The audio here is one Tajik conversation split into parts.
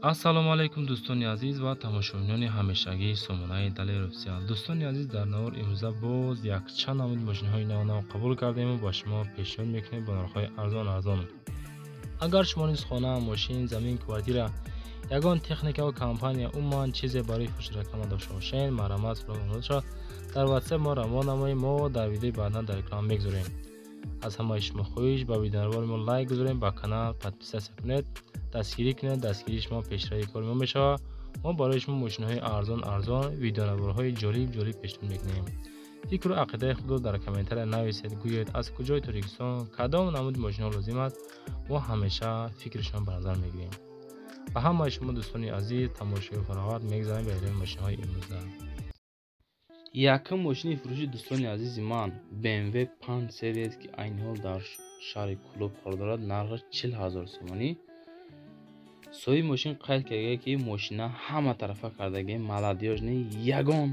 ассалому алайкум дӯстони азиз ва тамошобинони ҳамешагии сомонаи далери офисиал. дӯстони азиз, дар навор имрӯза боз якчанд намуди мошинҳои нав қабул кардему ба шумо пешниҳод мекунем бо нархҳои арзон. агар шумо низ хона, мошин, замин, квартира, ягон техника ва компания умуман чизе барои фурӯши реклама дошта бошед, марамат суроғ дар WhatsApp мо равон намоед, мо дар видеои баъдан дар экран мегузорем. аз ҳамаи шумо хоҳиш ба видеонавори мо лайк гузоред, ба канал подписатсия кунед, дастгирӣ кунед. дастгирии шумо пешрави кори мо мешавад. мо барои шумо мошинҳои арзон видеонаварҳои ҷолиб пешниҳод мекунем. фикру ақидаи худро дар комментария нависед, гӯед аз куҷои Тоҷикистон кадом намуди мошинҳо лозим аст. мо ҳамеша фикрашон ба назар мегирем. ба ҳамаи шумо дӯстони азиз тамошои фароғат мегзарем ба эъломи мошинҳои имрӯза. якум мошини фурӯши дӯстони азизи ман BMW 5 серияст ки айни ҳол дар шаҳри Кӯлоб қарор дорад. нархаш 40,000 сомонӣ. соҳиби мошин қайд кардагие ки мошина ҳама тарафа кардагие, маладёжни ягон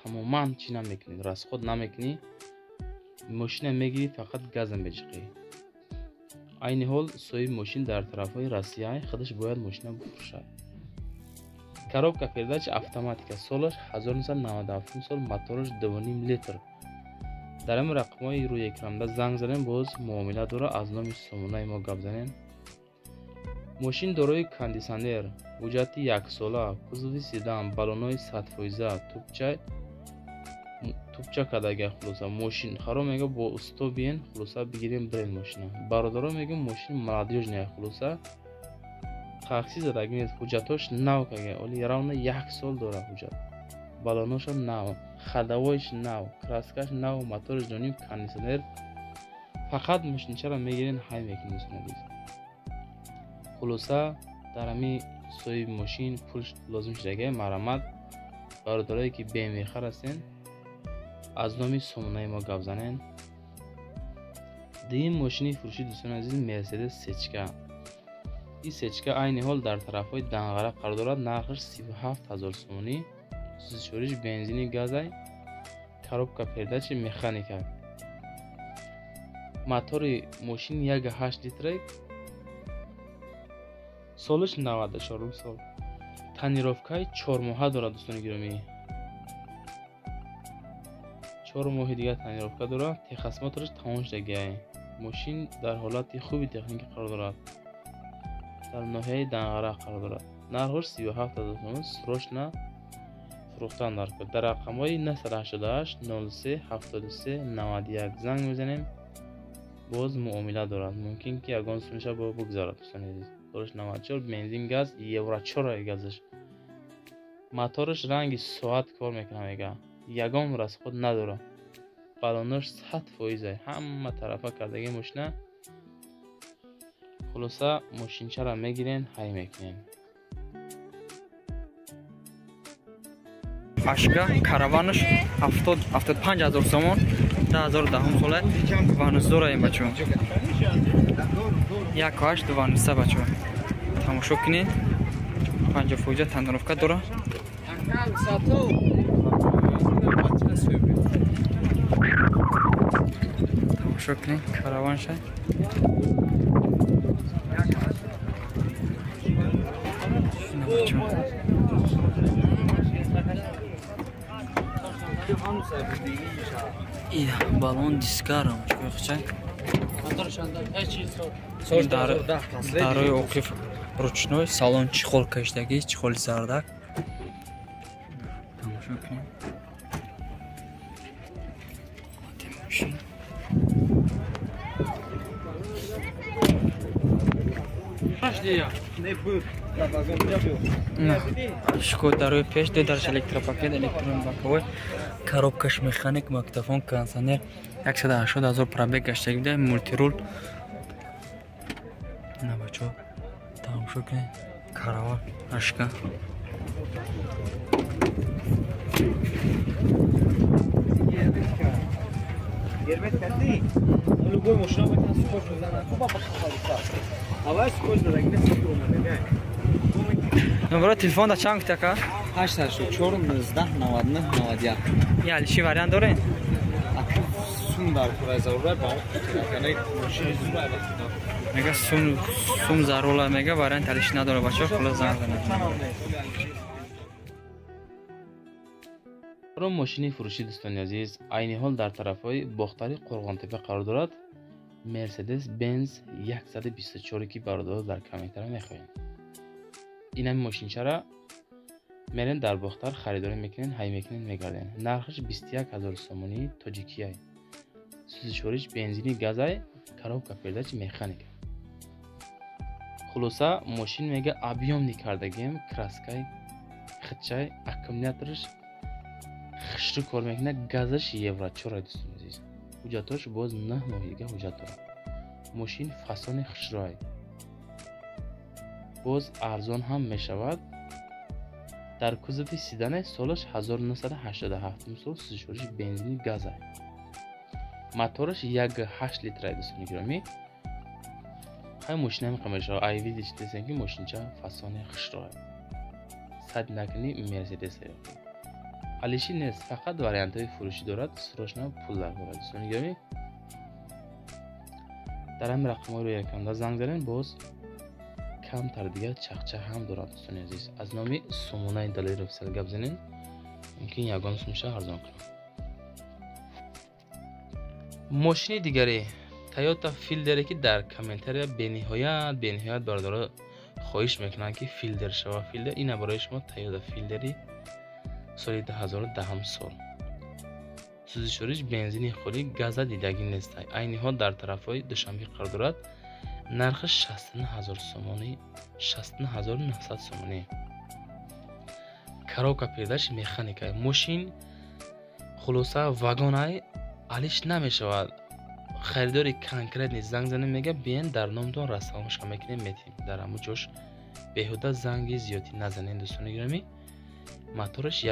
тамоман чӣ намекунӣ, расход намекунӣ, мошина мегирӣ, фақат газа мечиқӣ. айни ҳол соҳиби мошин дар тарафҳои Россия худаш бояд мошина бифурӯшад. коробка передачи автоматика, солаш 1997 сол, мотораш 2.5 литр. дар ин рақамҳои рӯи экранда занг занем, боз муомила дора. аз номи сомонаи мо гап занем. мошин дорои кондисионер, ҳуҷҷати 1 сола, кузови седан, баллонои 100%, тупча кадаги хулоса. мошин харо мега бо усто биен, хулоса бигирем брен мошина. бародаро мега мошин молодёжная хулоса. хақси задаги нест, ҳуҷҷатош нав каге, оли равна 1 сол дора ҳуҷҷат. баллоноша нав, хадавоиш нав, краскаш нав, моториш доним, кондисионер. фақат мошинчара мегирен, ҳай мекунед. хулоса дар ҳами соҳиби мошин пул лозим шудаге марамат. бародарое ки BMW хар ҳастен, аз номи сомонаи мо гап занен. дуюм мошини фурӯши дӯстони азиз Mercedes сечка. ин сечка айни ҳол дар тарафҳои Данғара қарор дорад. нархаш 37,000 сомонӣ. сӯзишвориш бензини газай, коробка передачи механика. мотори мошин 1.8 литр. солиш 94 сол. танировкаи 4 моҳа дорад дӯстони гиромӣ. 4 моҳи дигар танировка дорад. техосмотраш тамом шудагиай. мошин дар ҳолати хуби техника қарор дорад. дар ноҳияи Данғара қарор дорад. нархош 37,000 сомон. срочна фурӯхтан дар кор. дар рақамҳои 988 03 73 91 занг мезанем. боз муомила дорад. мумкин ки ягон сумиша бо бугзарад дӯстони азиз. 94 бензин газ, евро 4 газаш. мотораш ранги соат кор мекунад мега. ягон расход надора. баллонош 100% ҳама тарафа кардаги мошина. хулоса мошинчара мегирен, ҳай мекунем. ашка караванаш 75,000 сомон. 2010 сола вануздора ин бачо. 1.8 вануса бачо. тамошо кинед. 50% тандировка дора. тамошо кинед караванша. балон дискарам дарои оқиф ручной, салон чихол каштаги, чихоли зардак. тамошо кунед. шуко дарои пеш дараш электропакет, электрон баковой, коробкаш механик, мактофон, кондиционер, 180,000 пробег гаштаги буда, мультирул. на бачо тамошо кунед. караван ашка. номеро телефона чанд гуфта? 884 19 99 91. яли чӣ вариант доред? сум дар курай зарура ба он канай мошини зура میگه سوم ضروره میگه برای تلش نداره بچه خلاص زنگ زنه. برای ماشین فروشی دوستان عزیز عین حال در طرفای باختری قرغانتپه قرار دارد مرسدس بنز 124 که برادر در کمیتر میخواین. این هم ماشین چرا میرن در باختر خریداری میکنین های میکنین میگردین. نرخش 21000 سومونی تاجیکیه. سوزشوریش بنزینی گازای коробка передач механика. خلاصه ماشین میگه ابیوم نیکردگیم краскай خچای аккумуляторش خشرو کار میکنه گازش евро 4 دوستان عزیز. حجتاش باز 9 ماهیگه حجت داره. ماشین فسان خشروی باز ارزان هم میشود. در کوزه سیدن سالش 1987 سال سوزشوریش بنزینی گازه. موتورش 1.8 لیتر دوستان گرامی. های ماشین هم قیمتش را ایوی دیدید که ماشین چه فسان خشروی. صد نکنی مرسدس علیشی نیست فقط واریانت های فروشی دارد سروش نه پول دارد دوستان گرامی. در هم رقم های روی اکران زنگ زدن باز کم تر دیگه چخچه هم دارد دوستان عزیز. از نامی سومونای دلیر افسل گپ زنین ممکن یگان سومش ارزان کنم. ماشین دیگری تویوتا فیلدری که در کامنتری بنهایت برادر خواهش میکنن که فیلدر شوه. فیلدر این برای شما تویوتا فیلدری سال 2010 سال سوزشوریش بنزینی خوری گازا دیدگی نیست. عین حال در طرفای دوشنبه قرار دارد. نرخش 69000 سومونی 69900 سومونی. коробка передач механика. ماشین خلاصه واگنای علیش نمیشود. خریداری کنکریت نیست. زنگ زنه میگه بیاین در نامتون رسانش میکنیم میتیم. در همون جوش بهوده زنگی زیادی نزنین دوستان گرامی. موتورش 1.5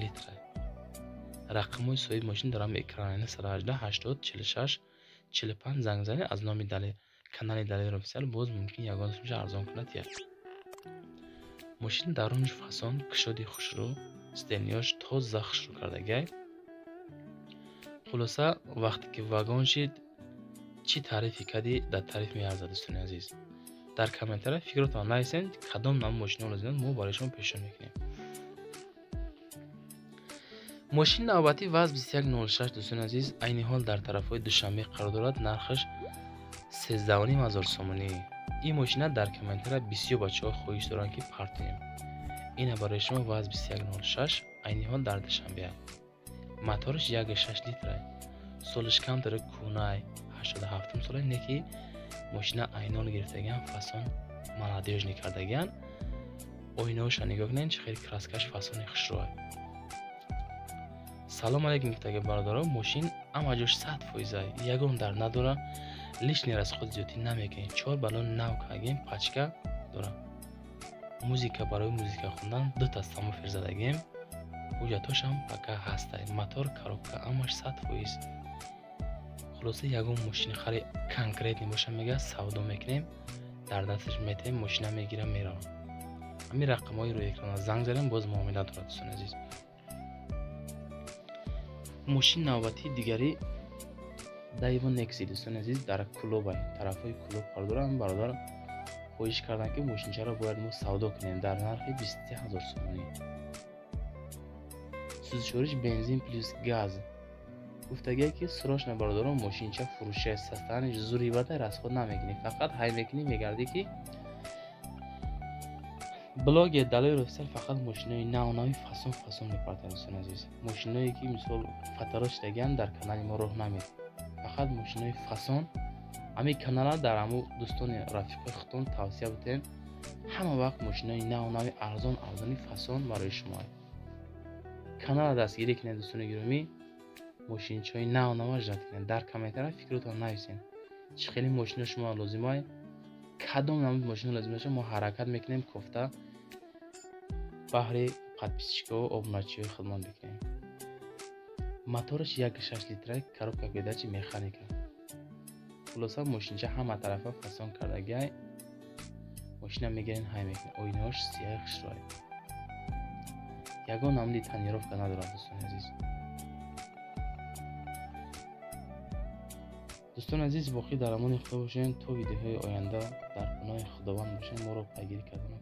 لیتره. رقمای صاحب ماشین دارم اکران 118 80 46 45 زنگ زنه. از نام کانال دلیر افیسیال باز ممکن یگان سومش ارزان کنه تیر. ماشین درونش فسان کشادی خوشرو استنیاش تازه خوشرو کردگی. خلاصه وقتی که واگن شید چی تعریفی کردی در تعریف میارزد دوستان عزیز. در کامنتر فکرتان نویسین کدام نام ماشین رو لازم ما برای شما پیشنهاد میکنیم. ماشین نوبتی وزن 2106 دوستان عزیز عین حال در طرفای دوشنبه قرار دارد. نرخش 13500 سومونی. این ماشین در کامنتر بسیار بچه‌ها خواهش دارن که پارتیم. این برای شما وزن 2106 عین حال در دوشنبه. موتورش 1.6 لیتره. سالش کم داره کونای 87 ساله نکی ماشین عینال گرفتگان فسان молодежь نکردگان. اویناش نگاه کنین چه خیلی کراسکش فسان خشروه. سلام علیکم گفتگی برادران. ماشین اما جوش 100% یگان در نداره. لیشنی از خود زیادی نمیکنه. 4 بالون نو کردیم پچکا داره. موزیک برای موزیک خوندن 2 تا ساموفر زدگیم. حجتاش هم پکا هسته. موتور коробка اماش 100%. خلاصه یگان ماشین خیلی کنکریت نباشه میگه سودا میکنیم در دستش میتیم ماشین میگیره میره. همین رقمای روی اکران زنگ زدیم باز معامله دارد دوستان عزیز. ماشین نوبتی دیگری دایوان نکسی دوستان عزیز در کلوب طرفای کلوب قرار دارن. برادر خواهش کردن که ماشین چرا باید ما سودا کنیم در نرخ 23000 سومونی. سوزشوریش بنزین پلیس گاز. گفتگی که سراش برادران ماشین چه فروشه سستانش زوری بده از خود نمیگنی فقط های میکنی میگردی که بلاگ دلای رفسل فقط ماشینای ناونای فسون میپرتن دوستان عزیز. ماشینایی که مثال فتراش دگن در کانال ما راه نمید. فقط ماشینای فسون همین کانال در همو دوستان رفیق خودتون توصیه بتین. همه وقت ماشینای ناونای ارزانی فسون برای شما. کانال دستگیری کنید دوستان گرامی. ماشین چای ناونای جات کنید. در کامنتر فکرتون نویسین چه خیلی ماشین شما لازمه. کدام نمود ماشین لازم باشه ما حرکت میکنیم گفته بهره подписчика و обначи خدمت میکنیم. موتورش 1.6 لیتره коробка передач механика. خلاصه ماشین چه همه طرفه فسان کردگی. ماشین میگیرین های میکنین اویناش سیاه خشروی. یگان نمودی تنیروفکا ندارد دوستان عزیز. دوستان عزیز باقی در امان خدا باشین تا ویدیوهای آینده در پناه خداوند باشین. ما رو پیگیری کردن